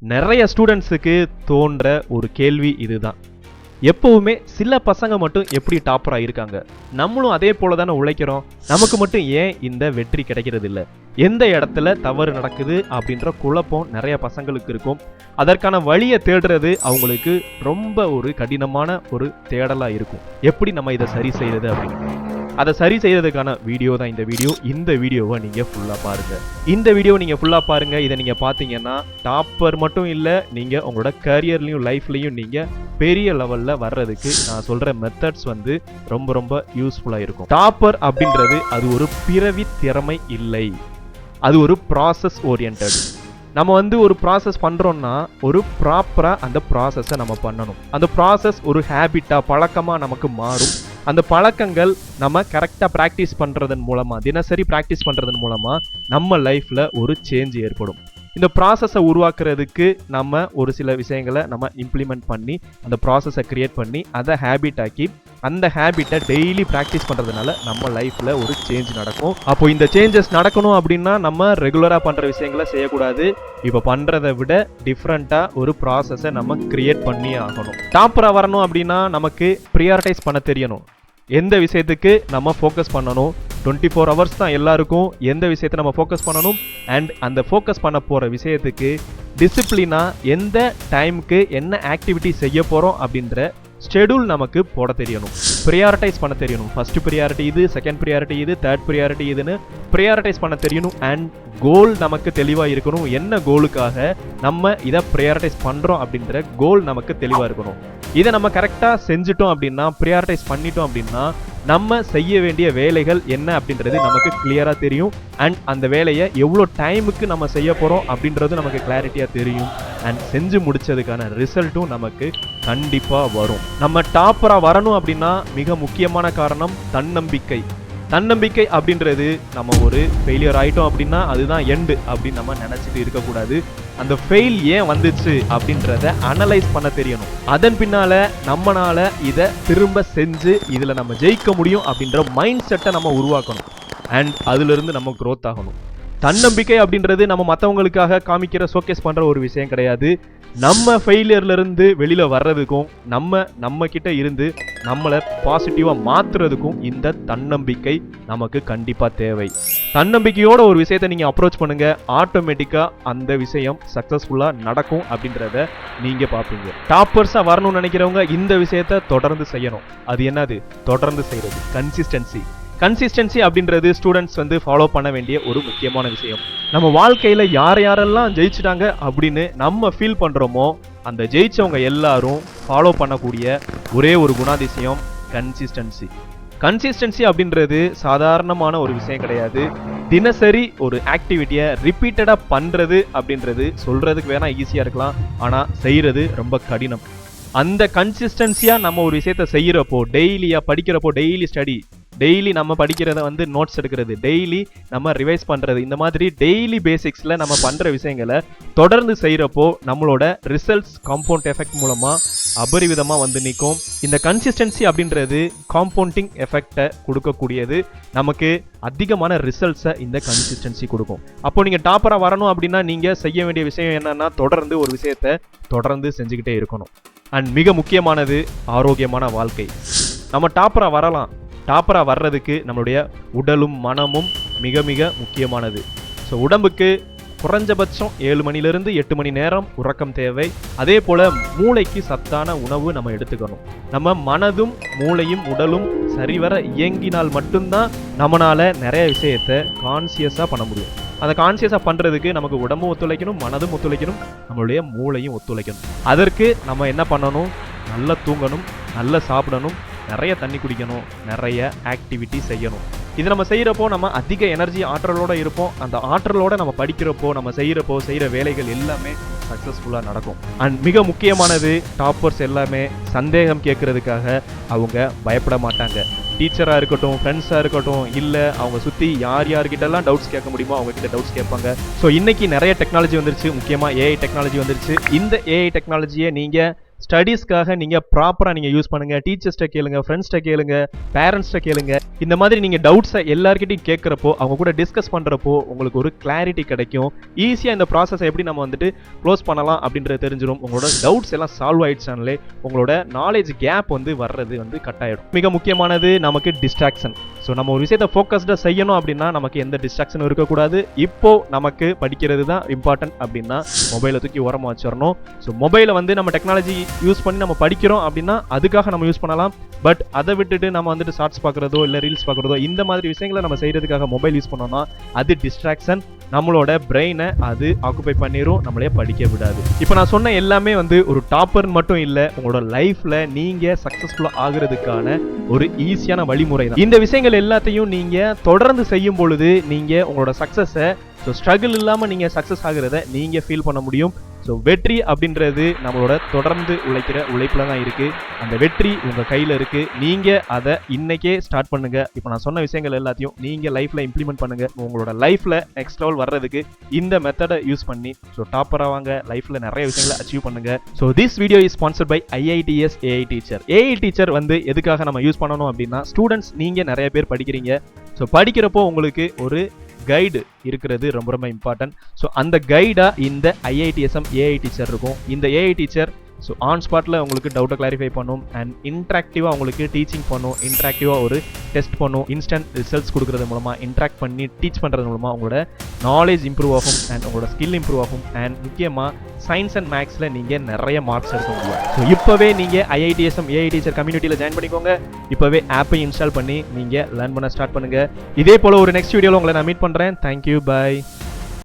நிறைய ஸ்டூடெண்ட்ஸுக்கு தோன்ற ஒரு கேள்வி இதுதான். எப்பவுமே சில பசங்க மட்டும் எப்படி டாப்பரா இருக்காங்க, நம்மளும் அதே போல தானே உழைக்கிறோம், நமக்கு மட்டும் ஏன் இந்த வெற்றி கிடைக்கிறது இல்லை, எந்த இடத்துல தவறு நடக்குது அப்படின்ற குழப்பம் நிறைய பசங்களுக்கு இருக்கும். அதற்கான வழியை தேடுறது அவங்களுக்கு ரொம்ப ஒரு கடினமான ஒரு தேடலா இருக்கும். எப்படி நம்ம இதை சரி செய்யறது அப்படின்னு அதை சரி செய்யறதுக்கான வீடியோ தான் இந்த வீடியோ. இந்த வீடியோவை நீங்க ஃபுல்லா பாருங்க. இந்த வீடியோ நீங்க ஃபுல்லா பாருங்க. இதை நீங்க பாத்தீங்கன்னா டாப்பர் மட்டும் இல்ல, நீங்க உங்களோட கரியர்லயும் லைஃப்லயும் நீங்க பெரிய லெவல்ல வர்றதுக்கு நான் சொல்ற மெத்தட்ஸ் வந்து ரொம்ப ரொம்ப யூஸ்ஃபுல்லா இருக்கும். டாப்பர் அப்படின்றது அது ஒரு பிறவி திறமை இல்லை, அது ஒரு ப்ராசஸ் ஓரியன்டட். நம்ம வந்து ஒரு ப்ராசஸ் பண்றோம்னா ஒரு ப்ராப்பரா அந்த ப்ராசஸை நம்ம பண்ணணும். அந்த ப்ராசஸ் ஒரு ஹேபிட்டா பழக்கமா நமக்கு மாறும். அந்த பழக்கங்கள் நம்ம கரெக்டாக ப்ராக்டிஸ் பண்ணுறதன் மூலமாக, தினசரி ப்ராக்டிஸ் பண்ணுறதன் மூலமாக நம்ம லைஃப்பில் ஒரு சேஞ்ச் ஏற்படும். இந்த ப்ராசஸை உருவாக்குறதுக்கு நம்ம ஒரு சில விஷயங்களை நம்ம இம்ப்ளிமெண்ட் பண்ணி அந்த ப்ராசஸை கிரியேட் பண்ணி அதை ஹேபிட் ஆக்கி அந்த ஹேபிட்டை டெய்லி ப்ராக்டிஸ் பண்ணுறதுனால நம்ம லைஃப்பில் ஒரு சேஞ்ச் நடக்கும். அப்போ இந்த சேஞ்சஸ் நடக்கணும் அப்படின்னா நம்ம ரெகுலராக பண்ணுற விஷயங்களை செய்யக்கூடாது. இப்போ பண்ணுறதை விட டிஃப்ரெண்ட்டாக ஒரு ப்ராசஸை நம்ம கிரியேட் பண்ணி ஆகணும். டாப்பராக வரணும் அப்படின்னா நமக்கு ப்ரியாரிட்டைஸ் பண்ண தெரியணும். எந்த விஷயத்துக்கு நம்ம ஃபோக்கஸ் பண்ணணும், 24 hours தான் எல்லாருக்கும். எந்த விஷயத்தை நம்ம ஃபோக்கஸ் பண்ணணும் அண்ட் அந்த ஃபோக்கஸ் பண்ண போகிற விஷயத்துக்கு டிசிப்ளினாக எந்த டைமுக்கு என்ன ஆக்டிவிட்டி செய்ய போகிறோம் அப்படின்ற ஷெடியூல் நமக்கு போட தெரியணும். ப்ரியாரிட்டைஸ் பண்ண தெரியணும். ஃபர்ஸ்ட் ப்ரியாரிட்டி இது, செகண்ட் ப்ரியாரிட்டி இது, தேர்ட் ப்ரியாரிட்டி இதுன்னு ப்ரியாரிட்டைஸ் பண்ண தெரியணும். அண்ட் கோல் நமக்கு தெளிவாக இருக்கணும். என்ன கோலுக்காக நம்ம இதை ப்ரியாரிட்டைஸ் பண்ணுறோம் அப்படின்ற கோல் நமக்கு தெளிவாக இருக்கணும். இதை நம்ம கரெக்டாக செஞ்சுட்டோம் அப்படின்னா, ப்ரியாரிட்டைஸ் பண்ணிட்டோம் அப்படின்னா நம்ம செய்ய வேண்டிய வேலைகள் என்ன அப்படின்றது நமக்கு கிளியராக தெரியும். அண்ட் அந்த வேலையை எவ்வளோ டைமுக்கு நம்ம செய்ய போகிறோம் அப்படின்றது நமக்கு கிளாரிட்டியாக தெரியும். அண்ட் செஞ்சு முடிச்சதுக்கான ரிசல்ட்டும் நமக்கு கண்டிப்பாக வரும். நம்ம டாப்பராக வரணும் அப்படின்னா மிக முக்கியமான காரணம் தன்னம்பிக்கை. தன்னம்பிக்கை அப்படின்றது நம்ம ஒரு ஃபெயிலியர் ஆகிட்டோம் அப்படின்னா அதுதான் எண்டு அப்படின்னு நம்ம நினச்சிட்டு இருக்கக்கூடாது. அந்த ஃபெயில் ஏன் வந்துச்சு அப்படின்றத அனலைஸ் பண்ண தெரியணும். அதன் பின்னால நம்மளால இதை திரும்ப செஞ்சு இதில் நம்ம ஜெயிக்க முடியும் அப்படின்ற மைண்ட் செட்டை நம்ம உருவாக்கணும். அண்ட் அதிலிருந்து நம்ம க்ரோத் ஆகணும். தன்னம்பிக்கை அப்படின்றது நம்ம மற்றவங்களுக்காக காமிக்கிற ஷோகேஸ் பண்ணுற ஒரு விஷயம் கிடையாது. நம்ம ஃபெயிலியர்லேருந்து வெளியில் வர்றதுக்கும் நம்ம கிட்ட இருந்து நம்மளை பாசிட்டிவாக மாற்றுறதுக்கும் இந்த தன்னம்பிக்கை நமக்கு கண்டிப்பாக தேவை. தன்னம்பிக்கையோட ஒரு விஷயத்தை நீங்கள் அப்ரோச் பண்ணுங்கள், ஆட்டோமேட்டிக்காக அந்த விஷயம் சக்ஸஸ்ஃபுல்லாக நடக்கும் அப்படின்றத நீங்கள் பார்ப்பீங்க. டாப்பர்ஸாக வரணும்னு நினைக்கிறவங்க இந்த விஷயத்தை தொடர்ந்து செய்யணும். அது என்னது? தொடர்ந்து செய்கிறது கன்சிஸ்டன்சி. கன்சிஸ்டன்சி அப்படின்றது ஸ்டூடெண்ட்ஸ் வந்து ஃபாலோ பண்ண வேண்டிய ஒரு முக்கியமான விஷயம். நம்ம வாழ்க்கையில் யாரெல்லாம் ஜெயிச்சிட்டாங்க அப்படின்னு நம்ம ஃபீல் பண்ணுறோமோ அந்த ஜெயிச்சவங்க எல்லாரும் ஃபாலோ பண்ணக்கூடிய ஒரே ஒரு குணாதிசயம் கன்சிஸ்டன்சி. கன்சிஸ்டன்சி அப்படின்றது சாதாரணமான ஒரு விஷயம் கிடையாது. தினசரி ஒரு ஆக்டிவிட்டியை ரிப்பீட்டடாக பண்ணுறது அப்படின்றது சொல்கிறதுக்கு வேணால் ஈஸியாக இருக்கலாம், ஆனால் செய்கிறது ரொம்ப கடினம். அந்த கன்சிஸ்டன்சியாக நம்ம ஒரு விஷயத்தை செய்கிறப்போ, டெய்லியாக படிக்கிறப்போ, டெய்லி ஸ்டடி, டெய்லி நம்ம படிக்கிறத வந்து நோட்ஸ் எடுக்கிறது, டெய்லி நம்ம ரிவைஸ் பண்ணுறது, இந்த மாதிரி டெய்லி பேசிக்ஸில் நம்ம பண்ணுற விஷயங்களை தொடர்ந்து செய்கிறப்போ நம்மளோட ரிசல்ட்ஸ் காம்பவுண்ட் எஃபெக்ட் மூலமாக அபரிவிதமாக வந்து நிற்கும். இந்த கன்சிஸ்டன்சி அப்படின்றது காம்பவுண்டிங் எஃபெக்டை கொடுக்கக்கூடியது. நமக்கு அதிகமான ரிசல்ட்ஸை இந்த கன்சிஸ்டன்சி கொடுக்கும். அப்போ நீங்கள் டாப்பராக வரணும் அப்படின்னா நீங்கள் செய்ய வேண்டிய விஷயம் என்னன்னா, தொடர்ந்து ஒரு விஷயத்தை தொடர்ந்து செஞ்சுக்கிட்டே இருக்கணும். அண்ட் மிக முக்கியமானது ஆரோக்கியமான வாழ்க்கை. நம்ம டாப்பராக வரலாம். டாப்பராக வர்றதுக்கு நம்மளுடைய உடலும் மனமும் மிக மிக முக்கியமானது. ஸோ உடம்புக்கு குறைஞ்சபட்சம் 7 மணிலிருந்து 8 மணி நேரம் உறக்கம் தேவை. அதே போல் மூளைக்கு சத்தான உணவு நம்ம எடுத்துக்கணும். நம்ம மனதும் மூளையும் உடலும் சரிவர இயங்கினால் மட்டும்தான் நம்மளால் நிறைய விஷயத்தை கான்சியஸாக பண்ண முடியும். அந்த கான்சியஸாக பண்ணுறதுக்கு நமக்கு உடம்பும் ஒத்துழைக்கணும், மனதும் ஒத்துழைக்கணும், நம்மளுடைய மூளையும் ஒத்துழைக்கணும். அதற்கு நம்ம என்ன பண்ணணும்? நல்லா தூங்கணும், நல்லா சாப்பிடணும், நிறைய தண்ணி குடிக்கணும், நிறைய ஆக்டிவிட்டி செய்யணும். இது நம்ம செய்கிறப்போ நம்ம அதிக எனர்ஜி ஆற்றலோடு இருப்போம். அந்த ஆற்றலோடு நம்ம படிக்கிறப்போ, நம்ம செய்கிற வேலைகள் எல்லாமே சக்ஸஸ்ஃபுல்லாக நடக்கும். அண்ட் மிக முக்கியமானது, டாப்பர்ஸ் எல்லாமே சந்தேகம் கேட்கறதுக்காக அவங்க பயப்பட மாட்டாங்க. டீச்சராக இருக்கட்டும், ஃப்ரெண்ட்ஸாக இருக்கட்டும், இல்லை அவங்க சுற்றி யார்கிட்டலாம் டவுட்ஸ் கேட்க முடியுமோ அவங்ககிட்ட டவுட்ஸ் கேட்பாங்க. ஸோ இன்றைக்கி நிறைய டெக்னாலஜி வந்துருச்சு, முக்கியமாக ஏஐ டெக்னாலஜி வந்துருச்சு. இந்த ஏஐ டெக்னாலஜியை நீங்கள் ஸ்டடீஸ்க்காக நீங்கள் ப்ராப்பராக நீங்கள் யூஸ் பண்ணுங்கள். டீச்சர்ஸ்ட்டை கேளுங்க, ஃப்ரெண்ட்ஸ்ட்டை கேளுங்க, பேரண்ட்ஸ்ட்டை கேளுங்க. இந்த மாதிரி நீங்கள் டவுட்ஸை எல்லார்கிட்டையும் கேட்குறப்போ, அவங்க கூட டிஸ்கஸ் பண்ணுறப்போ உங்களுக்கு ஒரு கிளாரிட்டி கிடைக்கும். ஈஸியாக இந்த ப்ராசஸை எப்படி நம்ம வந்துட்டு க்ளோஸ் பண்ணலாம் அப்படின்றது தெரிஞ்சிடும். உங்களோட டவுட்ஸ் எல்லாம் சால்வ் ஆயிடுச்சானே உங்களோட நாலேஜ் கேப் வந்து வர்றது வந்து கட் ஆகிடும். மிக முக்கியமானது நமக்கு டிஸ்ட்ராக்ஷன். ஸோ நம்ம ஒரு விஷயத்தை ஃபோக்கஸ்டாக செய்யணும் அப்படின்னா நமக்கு எந்த டிஸ்ட்ராக்ஷனும் இருக்கக்கூடாது. இப்போ நமக்கு படிக்கிறது தான் இம்பார்ட்டன்ட் அப்படின்னா மொபைலை தூக்கி ஓரமாக வச்சிடணும். ஸோ மொபைலை வந்து நம்ம டெக்னாலஜி யூஸ் பண்ணி நம்ம படிக்கிறோம் அப்படின்னா அதுக்காக நம்ம யூஸ் பண்ணலாம். பட் அதை விட்டுட்டு நம்ம வந்துட்டு ஷார்ட்ஸ் பார்க்குறதோ இல்லை ரீல்ஸ் பார்க்குறதோ இந்த மாதிரி விஷயங்களை நம்ம செய்கிறதுக்காக மொபைல் யூஸ் பண்ணோம்னா அது டிஸ்ட்ராக்ஷன். நம்மளோட பிரெயினை அது ஆக்குபை பண்ணிடும், நம்மளே படிக்க விடாது. இப்போ நான் சொன்ன எல்லாமே வந்து ஒரு டாப்பர் மட்டும் இல்லை, உங்களோட லைஃப்பில் நீங்கள் சக்ஸஸ்ஃபுல்லாக ஆகுறதுக்கான ஒரு ஈஸியான வழிமுறை தான். இந்த விஷயங்கள் எல்லாத்தையும் நீங்கள் தொடர்ந்து செய்யும் பொழுது நீங்கள் உங்களோட சக்ஸஸை ஸ்ட்ரகிள் இல்லாமல் நீங்கள் சக்ஸஸ் ஆகிறத நீங்கள் ஃபீல் பண்ண முடியும். ஸோ வெற்றி அப்படின்றது நம்மளோட தொடர்ந்து உழைக்கிற உழைப்பில் தான் இருக்குது. அந்த வெற்றி உங்கள் கையில் இருக்குது. நீங்கள் அதை இன்றைக்கே ஸ்டார்ட் பண்ணுங்கள். இப்போ நான் சொன்ன விஷயங்கள் எல்லாத்தையும் நீங்கள் லைஃப்பில் இம்ப்ளிமெண்ட் பண்ணுங்கள். உங்களோட லைஃப்பில் நெக்ஸ்ட் லெவல் வர்றதுக்கு இந்த மெத்தடை யூஸ் பண்ணி டாப்பராக வாங்க, லைஃப்பில் நிறைய விஷயங்களை அச்சீவ் பண்ணுங்கள். So this video is sponsored by IITS AI teacher. AI teacher வந்து எதுக்காக நம்ம யூஸ் பண்ணணும் அப்படின்னா, ஸ்டூடெண்ட்ஸ் நீங்கள் நிறைய பேர் படிக்கிறீங்க. ஸோ படிக்கிறப்போ உங்களுக்கு ஒரு கைடு இருக்கிறது ரொம்ப ரொம்ப இம்பார்ட்டன்ட். ஸோ அந்த கைடாக இந்த IITSM AI டீச்சர் இருக்கும். இந்த AI டீச்சர் ஸோ ஆன் ஸ்பாட்டில் உங்களுக்கு டவுட்டை கிளாரிஃபை பண்ணும் அண்ட் இன்ட்ராக்டிவாக உங்களுக்கு டீச்சிங் பண்ணும். இன்ட்ராக்டிவாக ஒரு டெஸ்ட் பண்ணும். இன்ஸ்டன்ட் ரிசல்ட்ஸ் கொடுக்குறது மூலமாக, இன்ட்ராக்ட் பண்ணி டீச் பண்ணுறது மூலமாக உங்களோட நாலேஜ் இம்ப்ரூவ் ஆகும் அண்ட் உங்களோட ஸ்கில் இம்ப்ரூவ் ஆகும். அண்ட் முக்கியமாக சயின்ஸ் அண்ட் மேக்ஸில் நீங்கள் நிறைய மார்க்ஸ் எடுக்க முடியும். ஸோ இப்போவே நீங்கள் IITSM AI டீச்சர் கம்யூனிட்டியில் ஜாயின் பண்ணிக்கோங்க. இப்போவே ஆப்பை இன்ஸ்டால் பண்ணி நீங்கள் லேர்ன் பண்ண ஸ்டார்ட் பண்ணுங்கள். இதே போல் ஒரு நெக்ஸ்ட் வீடியோவில் உங்களை நான் மீட் பண்ணுறேன். தேங்க்யூ, பாய்.